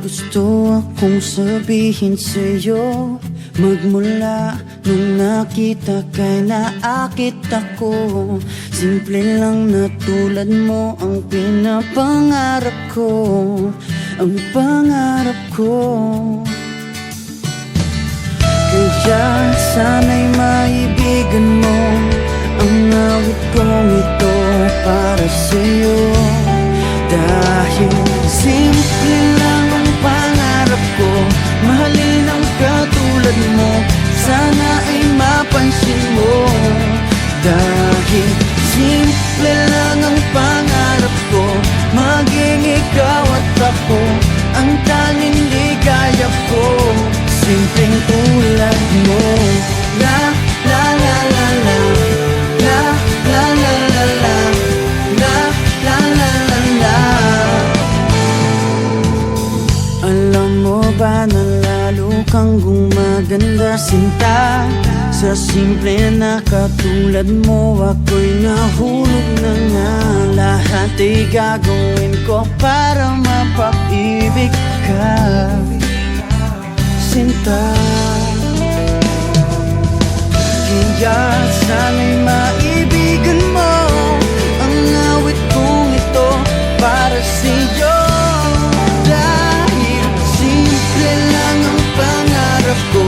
gusto akong sabihin sa'yo, magmula nung nakita kay naakit ako. Simple lang na tulad mo ang pinapangarap ko, ang pangarap ko. Kaya sana'y maibigan mo ang awit kong ito para sa'yo. Dahil simple lang ang pangarap ko, mahalin ang katulad mo, sana ay mapansin mo. Dahil simple lang ang pangarap ko, maging ikaw at ako ang tanging ligaya ko. Simpleng tulad mo. La la la la la, la la la la la, la la la la la. Alam mo ba na lalo kang gumaganda, sinta, sa simple na katulad mo ako'y nahulog na nga. Lahat ay gagawin ko para mapag-ibig ka, sinta. Kaya sana'y maibigan mo ang awit kong ito para sa'yo. Dahil simple lang ang pangarap ko,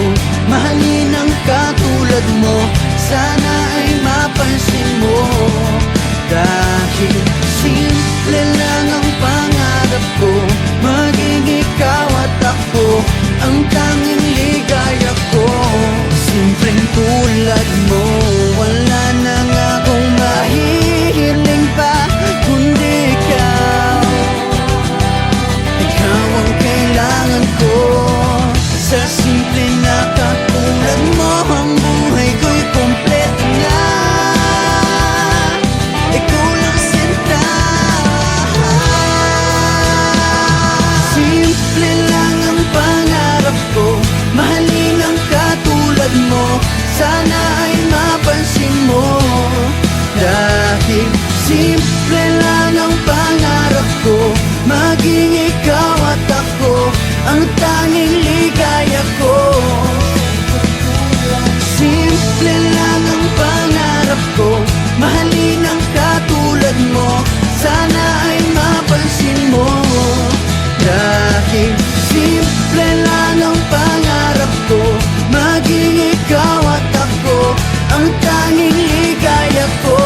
mahalin ang katulad mo, sana ay mapansin mo. Dahil simple lang ang pangarap ko, maging ikaw at ako ang tanging ligaya ko. Simpleng tulad mo, wala na nga akong mahihiling pa kundi ikaw. Ikaw ang kailangan ko. Sa simple na katulad mo, ang buhay ko'y kompleto na. Ikaw lang sinta. Simple lang ang pangarap ko, mahalin ang katulad mo, sana ay mapansin mo. Dahil simple lang ang pangarap ko, maging ikaw at ako ang tanging ligaya ko. Simple lang ang pangarap ko, mahalin ang katulad mo, sana ay mapansin mo. Dahil simple lang ang pangarap ko, maging ikaw at ako ang tanging ligaya ko.